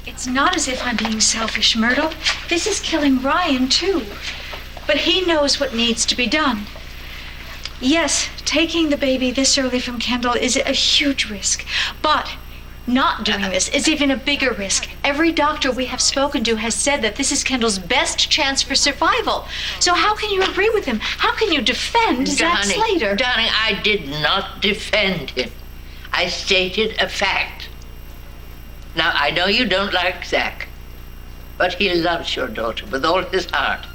It's not as if I'm being selfish, Myrtle. This is killing Ryan, too. But he knows what needs to be done. Yes, taking the baby this early from Kendall is a huge risk. But not doing this is even a bigger risk. Every doctor we have spoken to has said that this is Kendall's best chance for survival. So how can you agree with him? How can you defend Zach Slater? Darling, I did not defend him. I stated a fact. Now, I know you don't like Zach, but he loves your daughter with all his heart.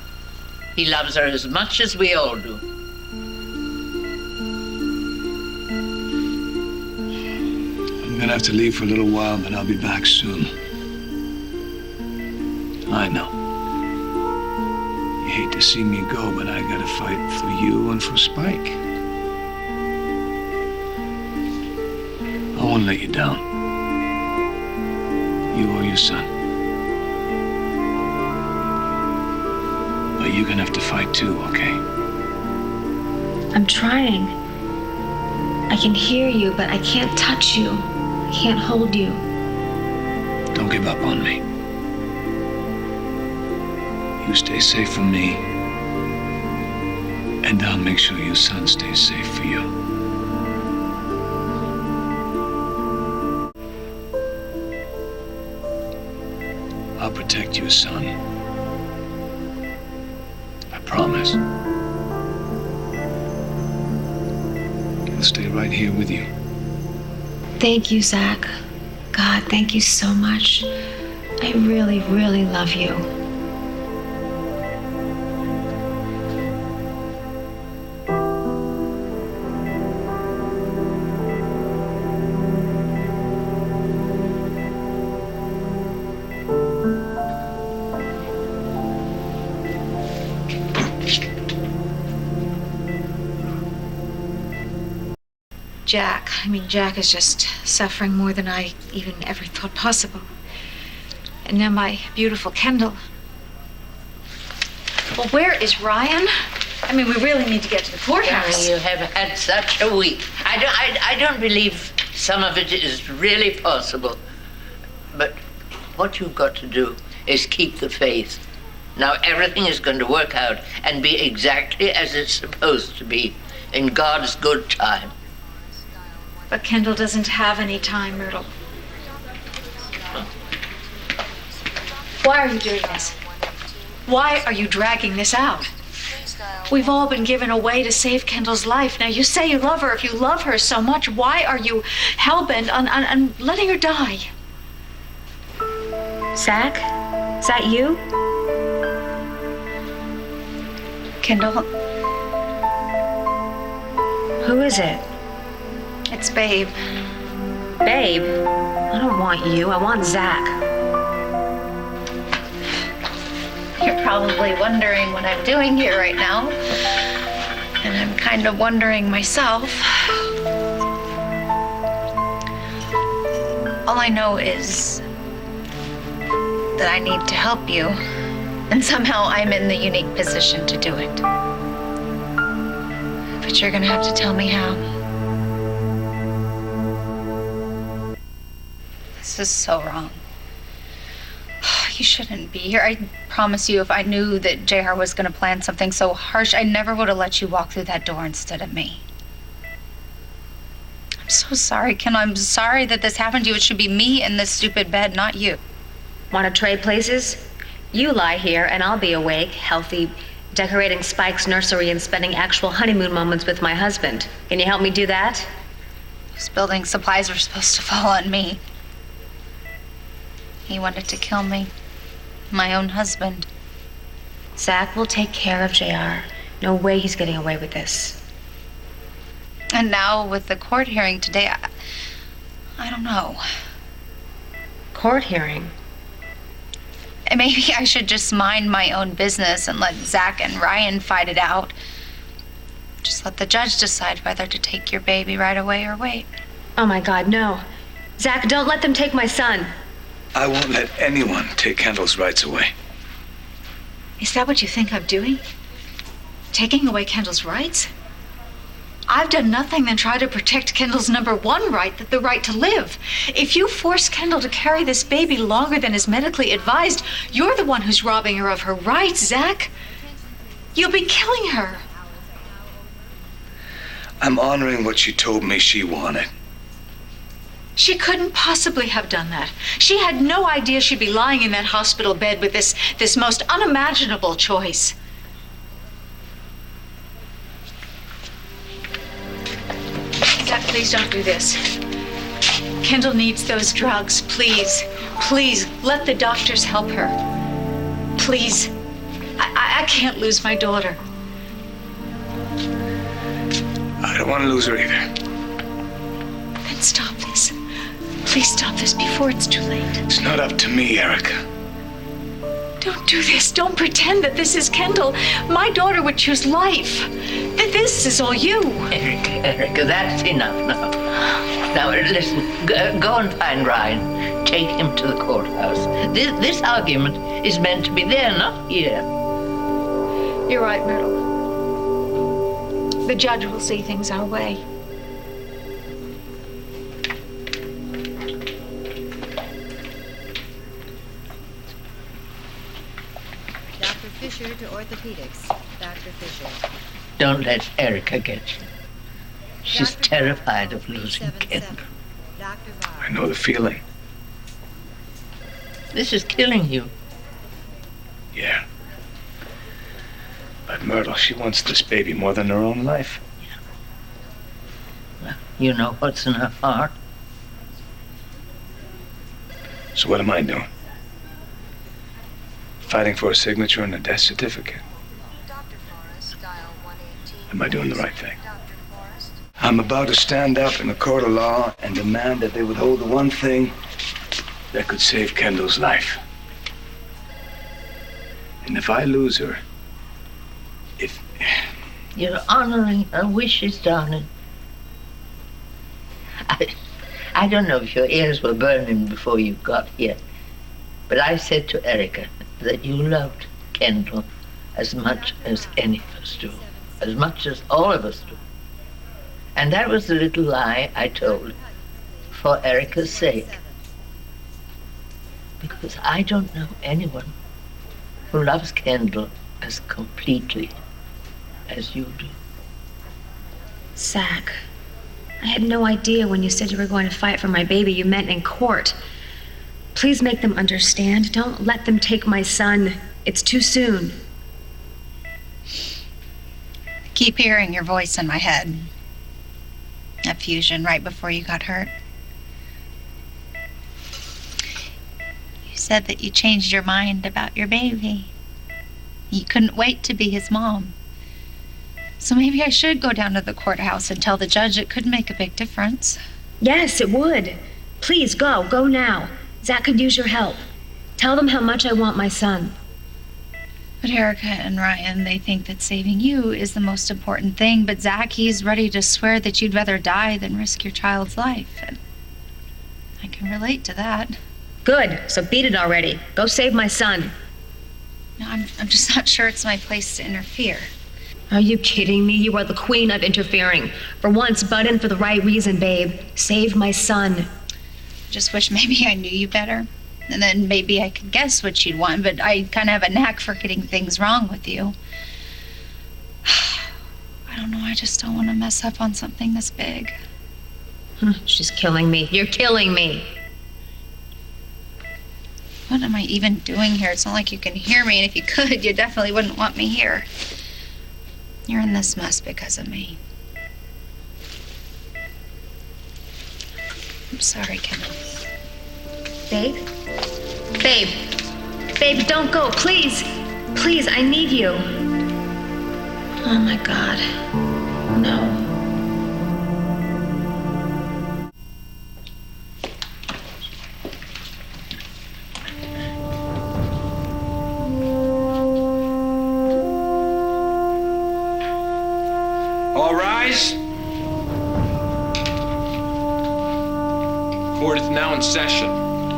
He loves her as much as we all do. I'm gonna have to leave for a little while, but I'll be back soon. I know. You hate to see me go, but I gotta fight for you and for Spike. I won't let you down. You or your son. But you're gonna have to fight too, okay? I'm trying. I can hear you, but I can't touch you. I can't hold you. Don't give up on me. You stay safe from me, and I'll make sure your son stays safe for you. I'll protect your son. I promise. He'll stay right here with you. Thank you, Zach. God, thank you so much. I really, really love you. Jack is just suffering more than I even ever thought possible. And now my beautiful Kendall. Well, where is Ryan? We really need to get to the courthouse. You have had such a week. I don't believe some of it is really possible. But what you've got to do is keep the faith. Now everything is going to work out and be exactly as it's supposed to be in God's good time. But Kendall doesn't have any time, Myrtle. Why are you doing this? Why are you dragging this out? We've all been given a way to save Kendall's life. Now, you say you love her. If you love her so much, why are you hell-bent on letting her die? Zach? Is that you? Kendall? Who is it? It's Babe. Babe? I don't want you. I want Zach. You're probably wondering what I'm doing here right now. And I'm kind of wondering myself. All I know is that I need to help you. And somehow I'm in the unique position to do it. But you're gonna have to tell me how. This is so wrong. You shouldn't be here. I promise you, if I knew that JR was going to plan something so harsh, I never would have let you walk through that door instead of me. I'm so sorry, Kendall. I'm sorry that this happened to you. It should be me in this stupid bed, not you. Want to trade places? You lie here and I'll be awake, healthy, decorating Spike's nursery and spending actual honeymoon moments with my husband. Can you help me do that? Those building supplies were supposed to fall on me. He wanted to kill me. My own husband. Zach will take care of JR. No way he's getting away with this. And now with the court hearing today, I don't know. Court hearing? Maybe I should just mind my own business and let Zach and Ryan fight it out. Just let the judge decide whether to take your baby right away or wait. Oh my God, no. Zach, don't let them take my son. I won't let anyone take Kendall's rights away. Is that what you think I'm doing? Taking away Kendall's rights? I've done nothing than try to protect Kendall's number one right, the right to live. If you force Kendall to carry this baby longer than is medically advised, you're the one who's robbing her of her rights, Zach. You'll be killing her. I'm honoring what she told me she wanted. She couldn't possibly have done that. She had no idea she'd be lying in that hospital bed with this most unimaginable choice. Zach, please don't do this. Kendall needs those drugs. Please, please, let the doctors help her. Please. I can't lose my daughter. I don't want to lose her either. Then stop this. Please stop this before it's too late. It's not up to me, Erica. Don't do this. Don't pretend that this is Kendall. My daughter would choose life. That this is all you. Erica, that's enough now. Now, listen, go and find Ryan. Take him to the courthouse. This argument is meant to be there, not here. You're right, Myrtle. The judge will see things our way. Dr. Fisher to orthopedics. Dr. Fisher. Don't let Erica get you. She's terrified of losing Kendall. Dr. I know the feeling. This is killing you. Yeah. But Myrtle, she wants this baby more than her own life. Well, you know what's in her heart. So what am I doing? Fighting for a signature and a death certificate? Am I doing the right thing? I'm about to stand up in a court of law and demand that they withhold the one thing that could save Kendall's life. And if I lose her, You're honoring her wishes, darling. I don't know if your ears were burning before you got here, but I said to Erica that you loved Kendall as much as any of us do, as much as all of us do. And that was the little lie I told for Erica's sake. Because I don't know anyone who loves Kendall as completely as you do. Zach, I had no idea when you said you were going to fight for my baby you meant in court. Please make them understand. Don't let them take my son. It's too soon. I keep hearing your voice in my head. That fusion right before you got hurt. You said that you changed your mind about your baby. You couldn't wait to be his mom. So maybe I should go down to the courthouse and tell the judge it could make a big difference. Yes, it would. Please go. Go now. Zach could use your help. Tell them how much I want my son. But Erica and Ryan, they think that saving you is the most important thing. But Zach, he's ready to swear that you'd rather die than risk your child's life. And I can relate to that. Good. So beat it already. Go save my son. No, I'm just not sure it's my place to interfere. Are you kidding me? You are the queen of interfering. For once, butt in for the right reason, babe. Save my son. Just wish maybe I knew you better. And then maybe I could guess what you'd want, but I kind of have a knack for getting things wrong with you. I don't know, I just don't want to mess up on something this big. She's killing me. You're killing me. What am I even doing here? It's not like you can hear me, and if you could, you definitely wouldn't want me here. You're in this mess because of me. I'm sorry, Kendall. Babe? Babe. Babe, don't go. Please. Please, I need you. Oh, my God. No. All rise. Court is now in session.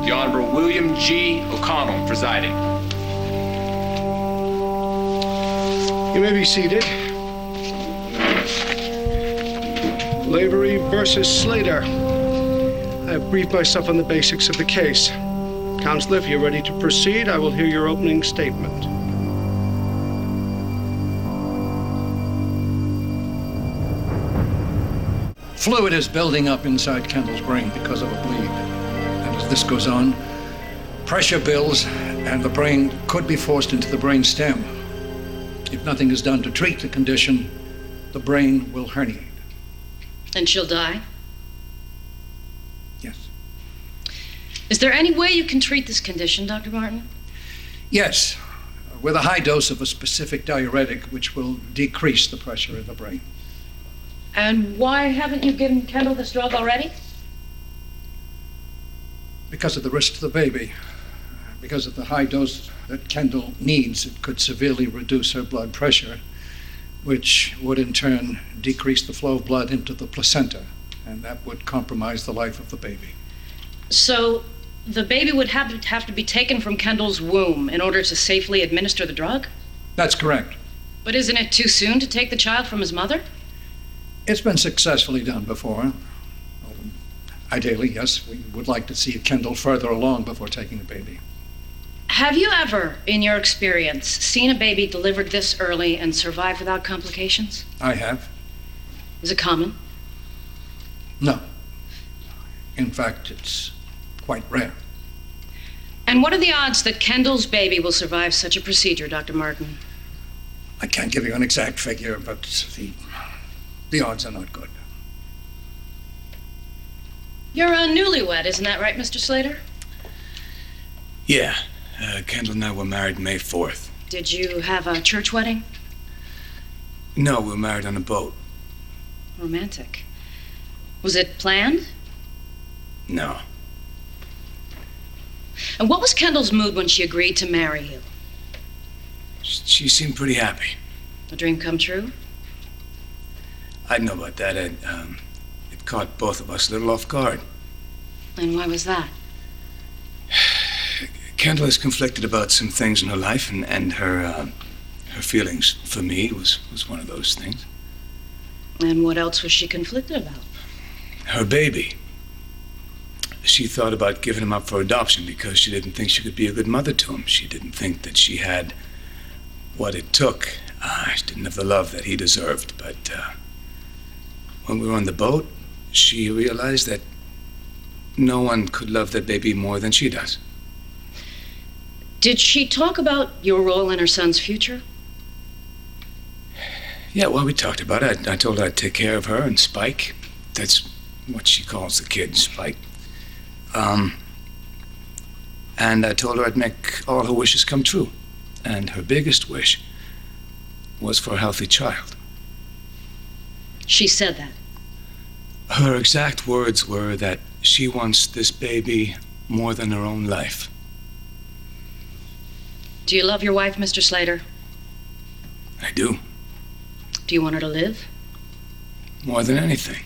The Honorable William G. O'Connell presiding. You may be seated. Lavery versus Slater. I have briefed myself on the basics of the case. Counsel, if you're ready to proceed, I will hear your opening statement. Fluid is building up inside Kendall's brain because of a bleed. And as this goes on, pressure builds and the brain could be forced into the brain stem. If nothing is done to treat the condition, the brain will herniate. And she'll die? Yes. Is there any way you can treat this condition, Dr. Martin? Yes, with a high dose of a specific diuretic which will decrease the pressure in the brain. And why haven't you given Kendall this drug already? Because of the risk to the baby. Because of the high dose that Kendall needs, it could severely reduce her blood pressure, which would in turn decrease the flow of blood into the placenta, and that would compromise the life of the baby. So the baby would have to be taken from Kendall's womb in order to safely administer the drug? That's correct. But isn't it too soon to take the child from his mother? It's been successfully done before. Ideally, yes, we would like to see Kendall further along before taking the baby. Have you ever, in your experience, seen a baby delivered this early and survive without complications? I have. Is it common? No. In fact, it's quite rare. And what are the odds that Kendall's baby will survive such a procedure, Dr. Martin? I can't give you an exact figure, but the odds are not good. You're a newlywed, isn't that right, Mr. Slater? Yeah. Kendall and I were married May 4th. Did you have a church wedding? No, we were married on a boat. Romantic. Was it planned? No. And what was Kendall's mood when she agreed to marry you? She seemed pretty happy. A dream come true? I don't know about that. It caught both of us a little off guard. And why was that? Kendall is conflicted about some things in her life, and her feelings for me was one of those things. And what else was she conflicted about? Her baby. She thought about giving him up for adoption because she didn't think she could be a good mother to him. She didn't think that she had what it took. She didn't have the love that he deserved. But when we were on the boat, she realized that no one could love that baby more than she does. Did she talk about your role in her son's future? Yeah, well, we talked about it. I told her I'd take care of her and Spike. That's what she calls the kid, Spike. And I told her I'd make all her wishes come true. And her biggest wish was for a healthy child. She said that? Her exact words were that she wants this baby more than her own life. Do you love your wife, Mr. Slater? I do. Do you want her to live? More than anything.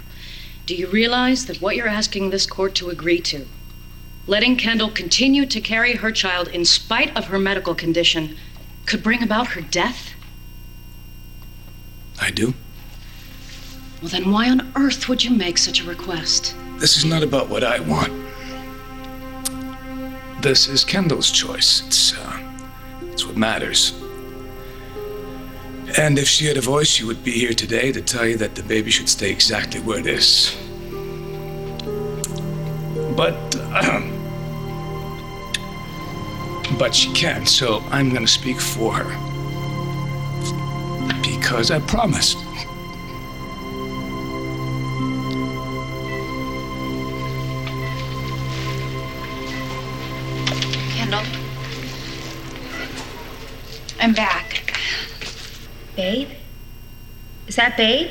Do you realize that what you're asking this court to agree to, letting Kendall continue to carry her child in spite of her medical condition, could bring about her death? I do. Well, then why on earth would you make such a request? This is not about what I want. This is Kendall's choice. It's what matters. And if she had a voice, she would be here today to tell you that the baby should stay exactly where it is. But she can't, so I'm gonna speak for her. Because I promised. Kendall. I'm back. Babe? Is that Babe?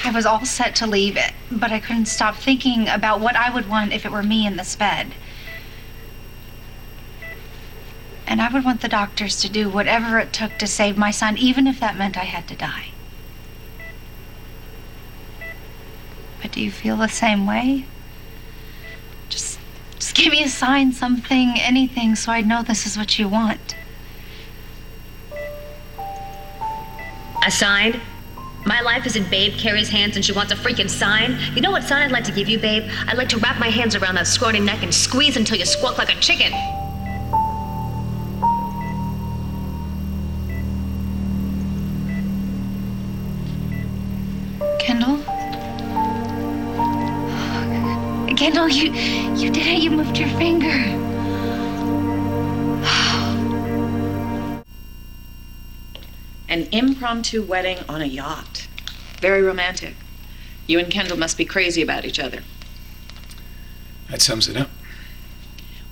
I was all set to leave it, but I couldn't stop thinking about what I would want if it were me in this bed. And I would want the doctors to do whatever it took to save my son, even if that meant I had to die. But do you feel the same way? Just give me a sign, something, anything, so I know this is what you want. A sign? My life is in Babe Carey's hands and she wants a freaking sign? You know what sign I'd like to give you, babe? I'd like to wrap my hands around that scrawny neck and squeeze until you squawk like a chicken. Kendall? Kendall, you did it. You moved your finger. An impromptu wedding on a yacht. Very romantic. You and Kendall must be crazy about each other. That sums it up.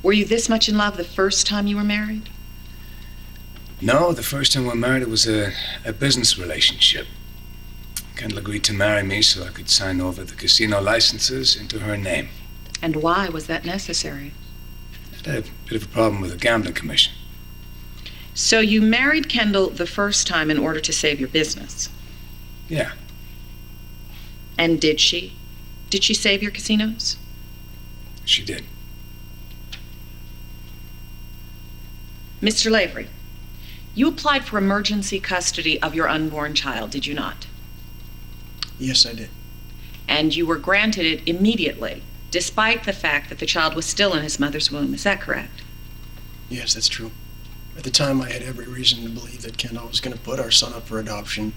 Were you this much in love the first time you were married? No, the first time we were married, it was a business relationship. Kendall agreed to marry me so I could sign over the casino licenses into her name. And why was that necessary? I had a bit of a problem with the gambling commission. So you married Kendall the first time in order to save your business? Yeah. And did she? Did she save your casinos? She did. Mr. Lavery, you applied for emergency custody of your unborn child, did you not? Yes, I did. And you were granted it immediately, despite the fact that the child was still in his mother's womb. Is that correct? Yes, that's true. At the time, I had every reason to believe that Kendall was going to put our son up for adoption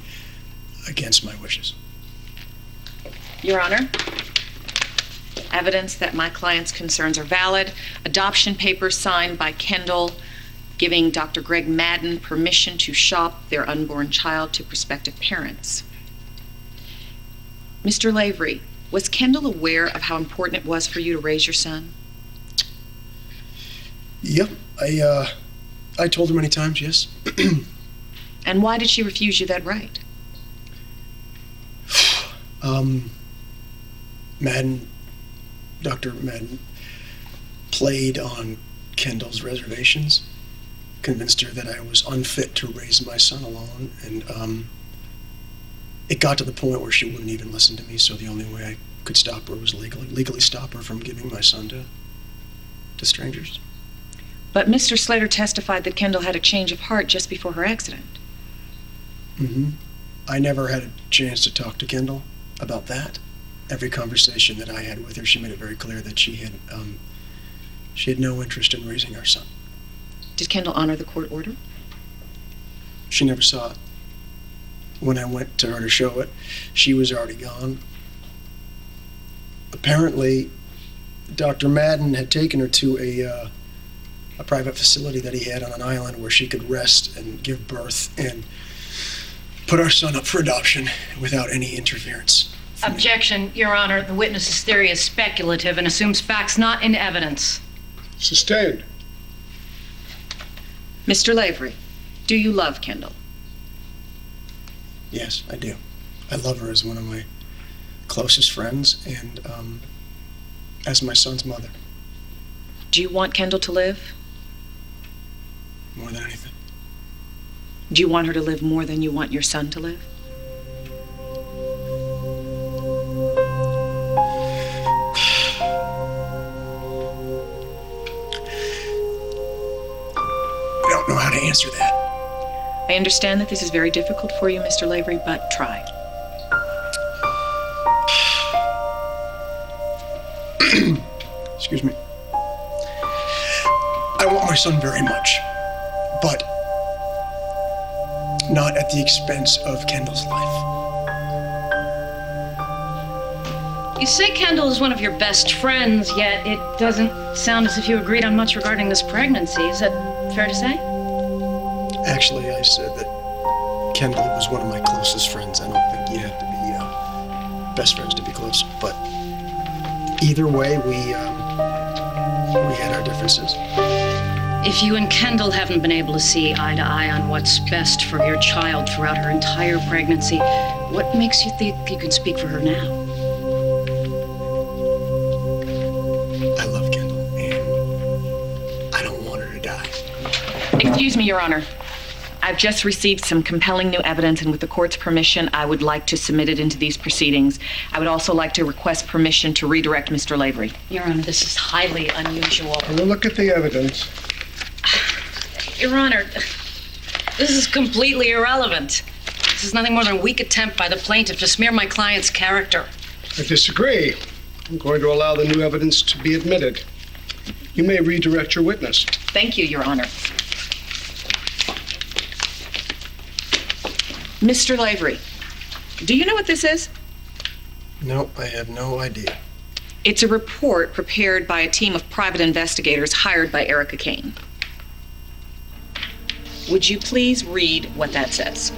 against my wishes. Your Honor, evidence that my client's concerns are valid. Adoption papers signed by Kendall giving Dr. Greg Madden permission to shop their unborn child to prospective parents. Mr. Lavery, was Kendall aware of how important it was for you to raise your son? Yep, I told her many times, yes. And why did she refuse you that right? Dr. Madden played on Kendall's reservations, convinced her that I was unfit to raise my son alone, and it got to the point where she wouldn't even listen to me, so the only way I could stop her was legally stop her from giving my son to strangers. But Mr. Slater testified that Kendall had a change of heart just before her accident. Mm-hmm. I never had a chance to talk to Kendall about that. Every conversation that I had with her, she made it very clear that she had no interest in raising our son. Did Kendall honor the court order? She never saw it. When I went to her to show it, she was already gone. Apparently, Dr. Madden had taken her to a private facility that he had on an island where she could rest and give birth and put our son up for adoption without any interference. Objection, Your Honor. The witness's theory is speculative and assumes facts not in evidence. Sustained. Mr. Lavery, do you love Kendall? Yes, I do. I love her as one of my closest friends and as my son's mother. Do you want Kendall to live? More than anything. Do you want her to live more than you want your son to live? I don't know how to answer that. I understand that this is very difficult for you, Mr. Lavery, but try. Excuse me. I want my son very much, but not at the expense of Kendall's life. You say Kendall is one of your best friends, yet it doesn't sound as if you agreed on much regarding this pregnancy. Is that fair to say? Actually, I said that Kendall was one of my closest friends. I don't think you have to be best friends to be close, but either way, we had our differences. If you and Kendall haven't been able to see eye to eye on what's best for your child throughout her entire pregnancy, what makes you think you can speak for her now? I love Kendall, and I don't want her to die. Excuse me, Your Honor. I've just received some compelling new evidence, and with the court's permission, I would like to submit it into these proceedings. I would also like to request permission to redirect Mr. Lavery. Your Honor, this is highly unusual. We'll look at the evidence. Your Honor, this is completely irrelevant. This is nothing more than a weak attempt by the plaintiff to smear my client's character. I disagree. I'm going to allow the new evidence to be admitted. You may redirect your witness. Thank you, Your Honor. Mr. Lavery, do you know what this is? No, I have no idea. It's a report prepared by a team of private investigators hired by Erica Kane. Would you please read what that says?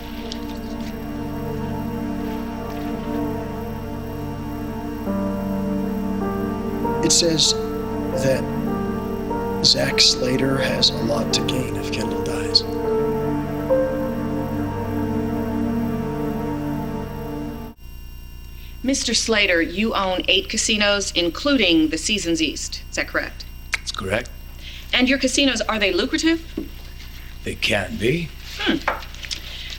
It says that Zach Slater has a lot to gain if Kendall dies. Mr. Slater, you own 8 casinos, including the Seasons East. Is that correct? That's correct. And your casinos, are they lucrative? They can be.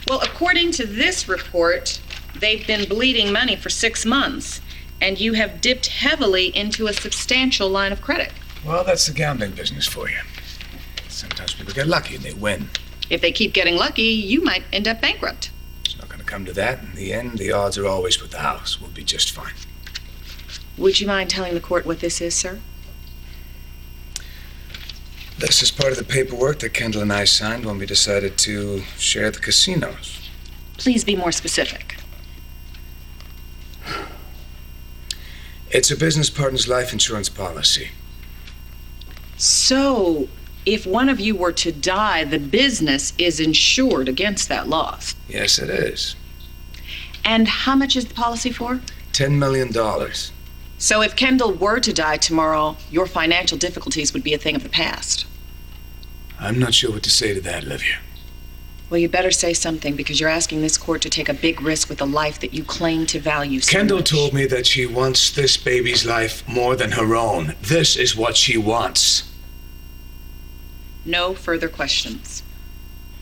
Well, according to this report, they've been bleeding money for 6 months, and you have dipped heavily into a substantial line of credit. Well, that's the gambling business for you. Sometimes people get lucky and they win. If they keep getting lucky, you might end up bankrupt. It's not going to come to that. In the end, the odds are always with the house. We'll be just fine. Would you mind telling the court what this is, sir? This is part of the paperwork that Kendall and I signed when we decided to share the casinos. Please be more specific. It's a business partner's life insurance policy. So, if one of you were to die, the business is insured against that loss. Yes, it is. And how much is the policy for? $10 million. So if Kendall were to die tomorrow, your financial difficulties would be a thing of the past. I'm not sure what to say to that, Livia. Well, you better say something, because you're asking this court to take a big risk with a life that you claim to value so Kendall much. told me that she wants this baby's life more than her own. This is what she wants. No further questions.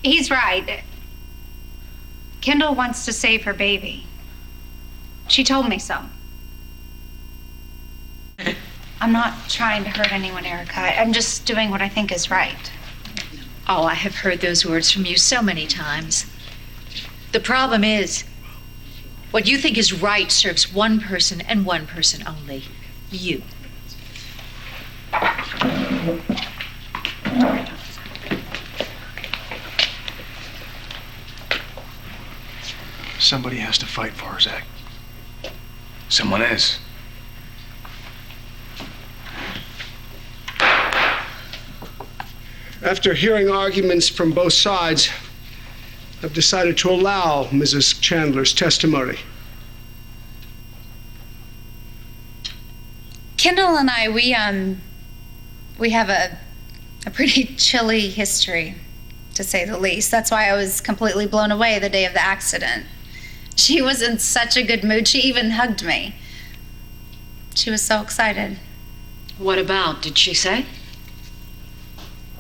He's right. Kendall wants to save her baby. She told me so. I'm not trying to hurt anyone, Erica. I'm just doing what I think is right. Oh, I have heard those words from you so many times. The problem is, what you think is right serves one person and one person only. You. Somebody has to fight for her, Zach. Someone is. After hearing arguments from both sides, I've decided to allow Mrs. Chandler's testimony. Kendall and I, we have a pretty chilly history, to say the least. That's why I was completely blown away the day of the accident. She was in such a good mood. She even hugged me. She was so excited. What about? Did she say?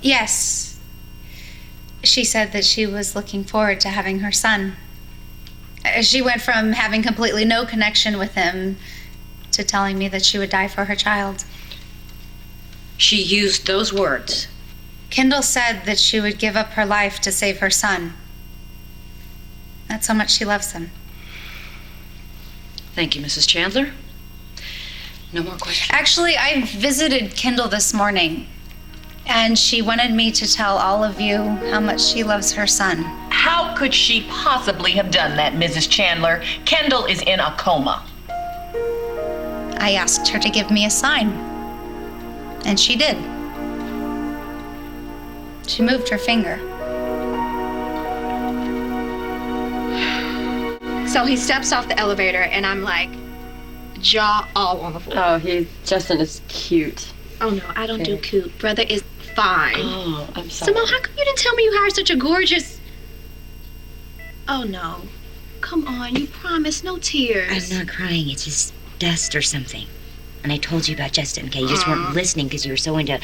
Yes. She said that she was looking forward to having her son. She went from having completely no connection with him to telling me that she would die for her child. She used those words. Kendall said that she would give up her life to save her son. That's how much she loves him. Thank you, Mrs. Chandler. No more questions. Actually, I visited Kendall this morning, and she wanted me to tell all of you how much she loves her son. How could she possibly have done that, Mrs. Chandler? Kendall is in a coma. I asked her to give me a sign, and she did. She moved her finger. So he steps off the elevator, and I'm like, jaw all on the floor. Oh, Justin is cute. Oh, no, I don't do cute. Brother is fine. Oh, I'm sorry. Simone, how come you didn't tell me you hired such a gorgeous... Oh, no. Come on, you promised, no tears. I'm not crying, it's just dust or something. And I told you about Justin, okay? You just weren't listening because you were so into...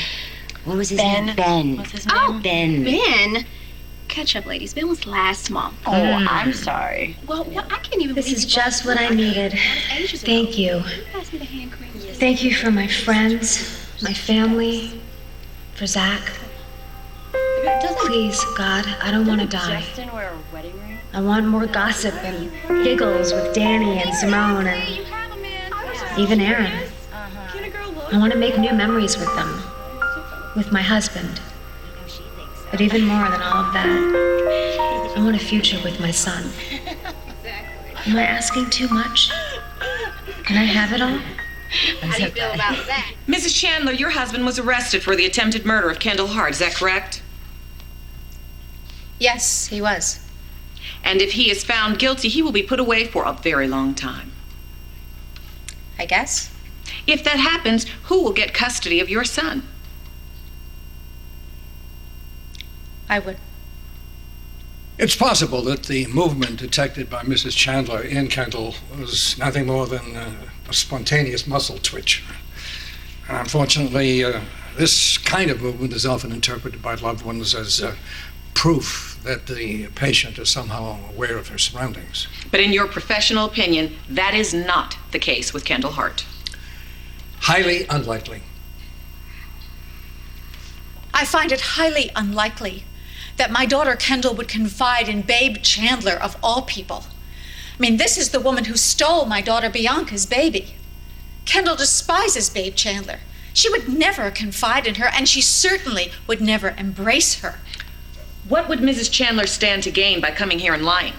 What was his name? Ben. What's his name? Oh, Ben. Ben? Catch up, ladies. Ben was last month. Oh, I'm sorry. Well, I can't even This believe is you just brought what I this needed. up. Ages ago. Thank you. Pass me the hand cream. Thank you for my friends, my family, for Zach. You're Please, God, I don't want to die. Justin wear a wedding ring? I want more gossip and giggles with Dani and Simone and even Erin. I want to make new memories with them, with my husband. But even more than all of that, I want a future with my son. Am I asking too much? Can I have it all? How do you feel about that? Mrs. Chandler, your husband was arrested for the attempted murder of Kendall Hart. Is that correct? Yes, he was. And if he is found guilty, he will be put away for a very long time. I guess. If that happens, who will get custody of your son? I would. It's possible that the movement detected by Mrs. Chandler in Kendall was nothing more than a spontaneous muscle twitch. And unfortunately, this kind of movement is often interpreted by loved ones as proof that the patient is somehow aware of her surroundings. But in your professional opinion, that is not the case with Kendall Hart. Highly unlikely. I find it highly unlikely that my daughter Kendall would confide in Babe Chandler of all people. I mean, this is the woman who stole my daughter Bianca's baby. Kendall despises Babe Chandler. She would never confide in her, and she certainly would never embrace her. What would Mrs. Chandler stand to gain by coming here and lying?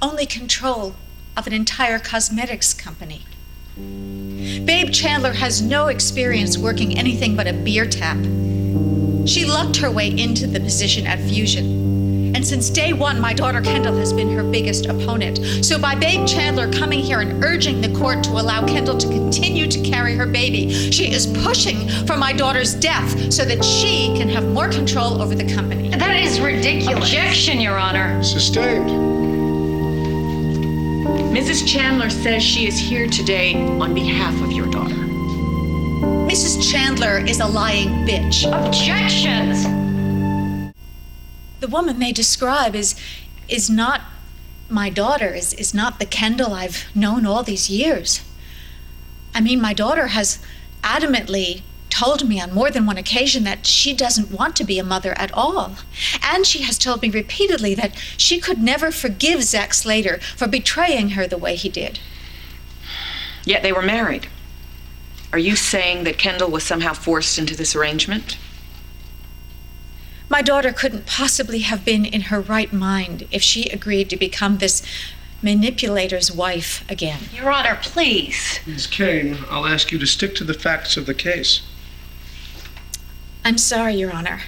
Only control of an entire cosmetics company. Babe Chandler has no experience working anything but a beer tap. She lucked her way into the position at Fusion. And since day one, my daughter Kendall has been her biggest opponent. So by Babe Chandler coming here and urging the court to allow Kendall to continue to carry her baby, she is pushing for my daughter's death so that she can have more control over the company. That is ridiculous. Objection, Your Honor. Sustained. Mrs. Chandler says she is here today on behalf of your daughter. Mrs. Chandler is a lying bitch. Objections! The woman they describe is not my daughter, is not the Kendall I've known all these years. I mean, my daughter has adamantly told me on more than one occasion that she doesn't want to be a mother at all. And she has told me repeatedly that she could never forgive Zach Slater for betraying her the way he did. Yet they were married. Are you saying that Kendall was somehow forced into this arrangement? My daughter couldn't possibly have been in her right mind if she agreed to become this manipulator's wife again. Your Honor, please. Ms. Kane, I'll ask you to stick to the facts of the case. I'm sorry, Your Honor.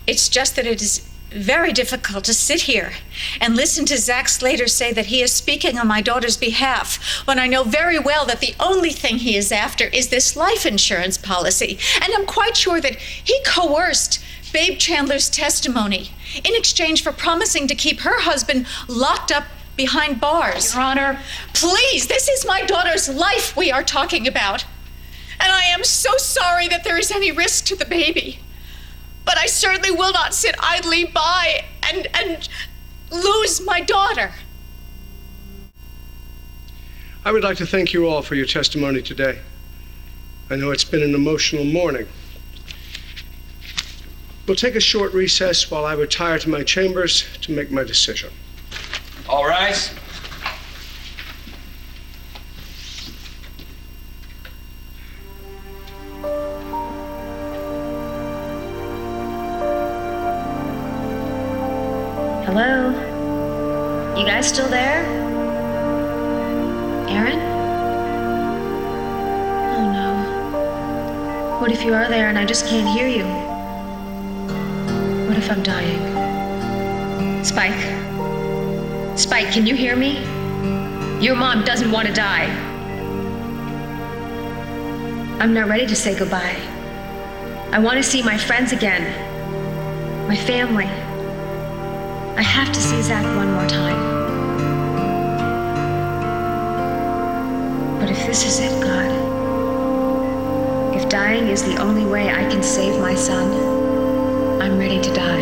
It's just that it is very difficult to sit here and listen to Zach Slater say that he is speaking on my daughter's behalf when I know very well that the only thing he is after is this life insurance policy. And I'm quite sure that he coerced Babe Chandler's testimony in exchange for promising to keep her husband locked up behind bars. Your Honor. Please, this is my daughter's life we are talking about. And I am so sorry that there is any risk to the baby. But I certainly will not sit idly by and lose my daughter. I would like to thank you all for your testimony today. I know it's been an emotional morning. We'll take a short recess while I retire to my chambers to make my decision. All rise. Hello? You guys still there? Erin? Oh no. What if you are there and I just can't hear you? What if I'm dying? Spike? Spike, can you hear me? Your mom doesn't want to die. I'm not ready to say goodbye. I want to see my friends again. My family. I have to see Zach one more time. But if this is it, God, if dying is the only way I can save my son, I'm ready to die.